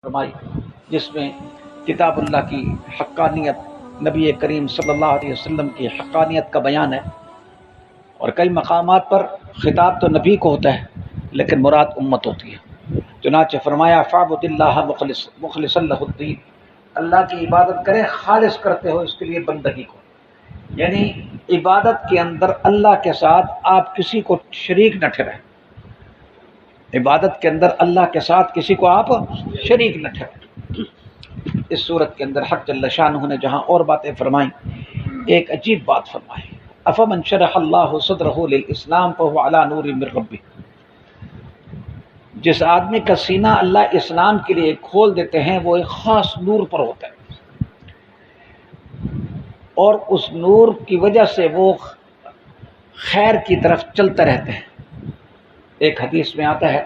فرمائی جس میں کتاب اللہ کی حقانیت، نبی کریم صلی اللہ علیہ وسلم کی حقانیت کا بیان ہے، اور کئی مقامات پر خطاب تو نبی کو ہوتا ہے لیکن مراد امت ہوتی ہے۔ چنانچہ فرمایا فاعبد اللہ مخلص لہ الدین، اللہ کی عبادت کرے خالص کرتے ہو اس کے لیے بندگی کو، یعنی عبادت کے اندر اللہ کے ساتھ آپ کسی کو شریک نہ ٹھہرائیں، عبادت کے اندر اللہ کے ساتھ کسی کو آپ شریک نہ ٹھہرائیں۔ اس صورت کے اندر حق جل شانہ نے جہاں اور باتیں فرمائیں، ایک عجیب بات فرمائی، افمن شرح اللہ صدرہ للاسلام فهو علی نور من ربہ، جس آدمی کا سینہ اللہ اسلام کے لیے کھول دیتے ہیں وہ ایک خاص نور پر ہوتا ہے، اور اس نور کی وجہ سے وہ خیر کی طرف چلتے رہتے ہیں۔ ایک حدیث میں آتا ہے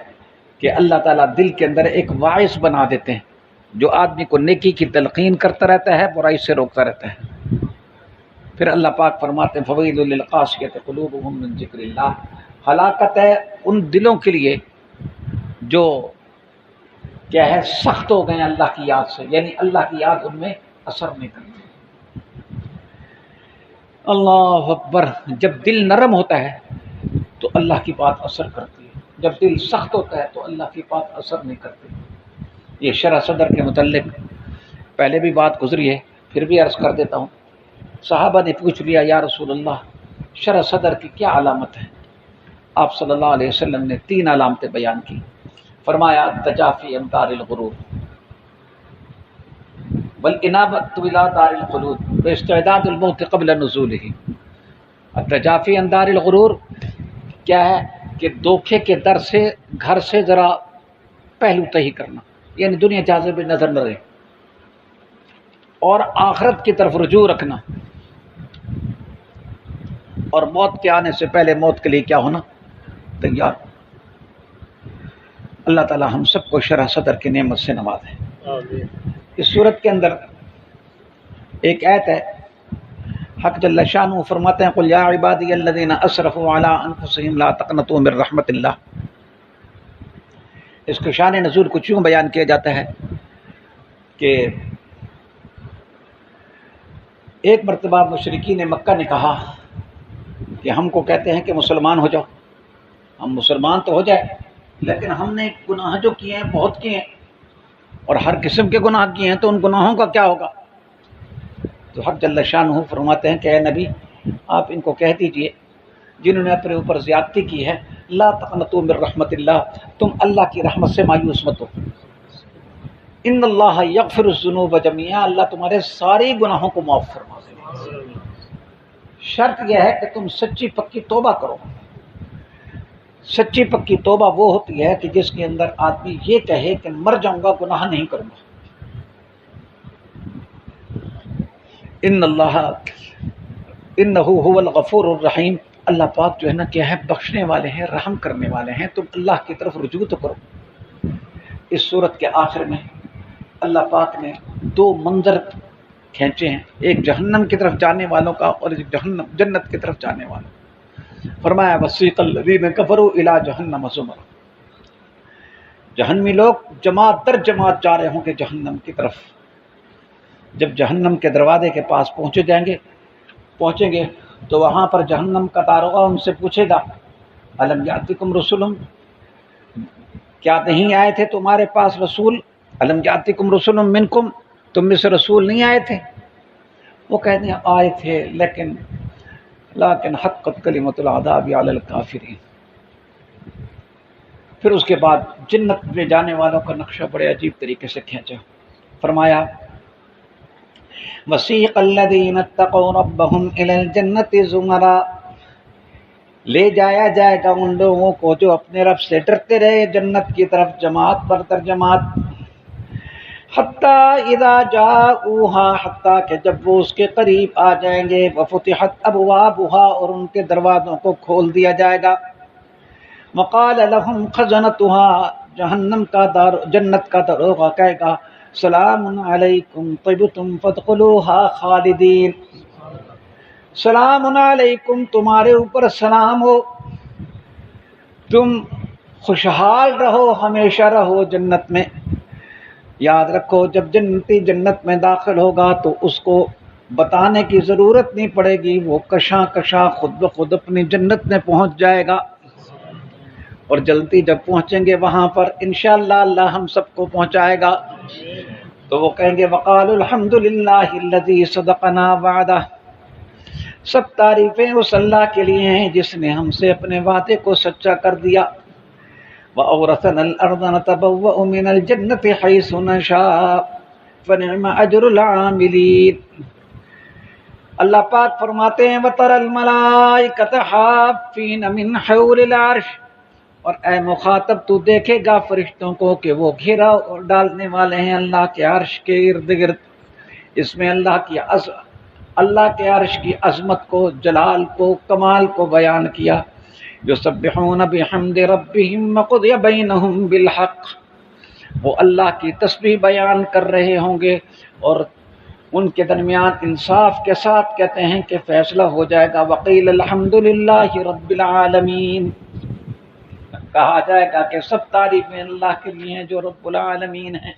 کہ اللہ تعالیٰ دل کے اندر ایک واعظ بنا دیتے ہیں جو آدمی کو نیکی کی تلقین کرتا رہتا ہے، برائی سے روکتا رہتا ہے۔ پھر اللہ پاک فرماتے ہیں فویل للقاسیۃ قلوبہم من ذکر اللہ، ہلاکت ہے ان دلوں کے لیے جو کیا ہے سخت ہو گئے ہیں اللہ کی یاد سے، یعنی اللہ کی یاد ان میں اثر نہیں کرتی۔ اللہ اکبر، جب دل نرم ہوتا ہے تو اللہ کی بات اثر کرتی ہے، جب دل سخت ہوتا ہے تو اللہ کی بات اثر نہیں کرتی۔ یہ شرح صدر کے متعلق پہلے بھی بات گزری ہے، پھر بھی عرض کر دیتا ہوں۔ صحابہ نے پوچھ لیا یا رسول اللہ شرح صدر کی کیا علامت ہے؟ آپ صلی اللہ علیہ وسلم نے 3 علامتیں بیان کی۔ فرمایا تجافی عن دار الغرور والانابۃ الی دار الخلود واستعداد الموت قبل نزولہ۔ التجافی عن دار الغرور کیا ہے کہ دھوکے کے در سے گھر سے ذرا پہلو تہی کرنا، یعنی دنیا جاذب نظر نہ رہے، اور آخرت کی طرف رجوع رکھنا، اور موت کے آنے سے پہلے موت کے لیے کیا ہونا تیار۔ اللہ تعالی ہم سب کو شرح صدر کی نعمت سے نوازے۔ اس صورت کے اندر ایک آیت ہے، حق جل شانہ فرماتے ہیں قل یا عبادی الذین اسرفوا علی انفسہم لا تقنطوا من رحمت اللہ۔ اس کے شان نزول کو کیوں بیان کیا جاتا ہے کہ ایک مرتبہ مشرکین مکہ نے کہا کہ ہم کو کہتے ہیں کہ مسلمان ہو جاؤ، ہم مسلمان تو ہو جائے لیکن ہم نے گناہ جو کیے ہیں بہت کیے ہیں، اور ہر قسم کے گناہ کیے ہیں، تو ان گناہوں کا کیا ہوگا؟ تو حق جل شانہ فرماتے ہیں کہ اے نبی آپ ان کو کہہ دیجئے جنہوں نے اپنے اوپر زیادتی کی ہے لا تقنطوا من رحمت اللہ، تم اللہ کی رحمت سے مایوس مت ہو، ان اللہ یغفر الذنوب جميعا، اللہ تمہارے سارے گناہوں کو معاف فرما دے گا۔ شرط یہ ہے کہ تم سچی پکی توبہ کرو۔ سچی پکی توبہ وہ ہوتی ہے کہ جس کے اندر آدمی یہ کہے کہ مر جاؤں گا گناہ نہیں کروں گا۔ ان اللہ انہ هو الغفور الرحیم، اللہ پاک جو ہے نا کیا ہے بخشنے والے ہیں، رحم کرنے والے ہیں، تم اللہ کی طرف رجوع تو کرو۔ اس صورت کے آخر میں اللہ پاک نے 2 منظر کھینچے ہیں، ایک جہنم کی طرف جانے والوں کا اور ایک جنت کی طرف جانے والوں کا۔ فرمایا وسیق الذین کفروا الی جہنم زمرا، جہنمی لوگ جماعت در جماعت جا رہے ہوں گے جہنم کی طرف۔ جب جہنم کے دروازے کے پاس پہنچیں گے تو وہاں پر جہنم کا داروغہ ان سے پوچھے گا الم یاتکم رسل، کیا نہیں آئے تھے تمہارے پاس رسول؟ الم یاتکم رسل منکم، تم میں سے رسول نہیں آئے تھے؟ وہ کہتے ہیں آئے تھے لیکن حقت کلمۃ العذاب علی الکافرین۔ پھر اس کے بعد جنت میں جانے والوں کا نقشہ بڑے عجیب طریقے سے کھینچا۔ فرمایا وسیق الذین اتقوا ربهم الی الجنۃ زمرا، لے جایا جائے گا ان لوگوں کو جو اپنے رب سے ڈرتے رہے جنت کی طرف جماعت پر در جماعت۔ حتی اذا جاؤوها، حتیٰ کہ جب وہ اس کے قریب آ جائیں گے، وفتحت ابوابها، اور ان کے دروازوں کو کھول دیا جائے گا۔ وقال لهم خزنتها، جنت کا داروغہ کہے گا سلام علیکم طبتم فادخلوها خالدین، سلام علیکم، تمہارے اوپر سلام ہو، تم خوشحال رہو، ہمیشہ رہو جنت میں۔ یاد رکھو جب جنتی جنت میں داخل ہوگا تو اس کو بتانے کی ضرورت نہیں پڑے گی، وہ کشاں کشاں خود بخود اپنی جنت میں پہنچ جائے گا۔ اور جلدی جب پہنچیں گے وہاں پر انشاءاللہ اللہ ہم سب کو پہنچائے گا، تو وہ کہیں گے وقالوا الحمد للہ الذی صدقنا وعدہ، سب تعریفیں اس اللہ کے لیے ہیں جس نے ہم سے اپنے وعدے کو سچا کر دیا۔ وَأَوْرَثَنَا الْأَرْضَ نَتَبَوَّأُ مِنَ الْجَنَّةِ حَيْثُ نَشَاءُ فَنِعْمَ أَجْرُ الْعَامِلِينَ۔ اللہ پاک فرماتے ہیں وَتَرَى الْمَلَائِكَةَ حَافِّينَ مِنْ حَوْلِ الْعَرْشِ، اور اے مخاطب تو دیکھے گا فرشتوں کو کہ وہ گھیرا ڈالنے والے ہیں اللہ کے عرش کے ارد گرد۔ اس میں اللہ کے عرش کی عظمت کو، جلال کو، کمال کو بیان کیا۔ یسبحون بحمد ربہم وقضی بینہم بالحق، وہ اللہ کی تسبیح بیان کر رہے ہوں گے اور ان کے درمیان انصاف کے ساتھ کہتے ہیں کہ فیصلہ ہو جائے گا۔ وقیل الحمد للہ رب العالمین، کہا جائے گا کہ سب تعریفیں اللہ کے لیے ہیں جو رب العالمین ہیں۔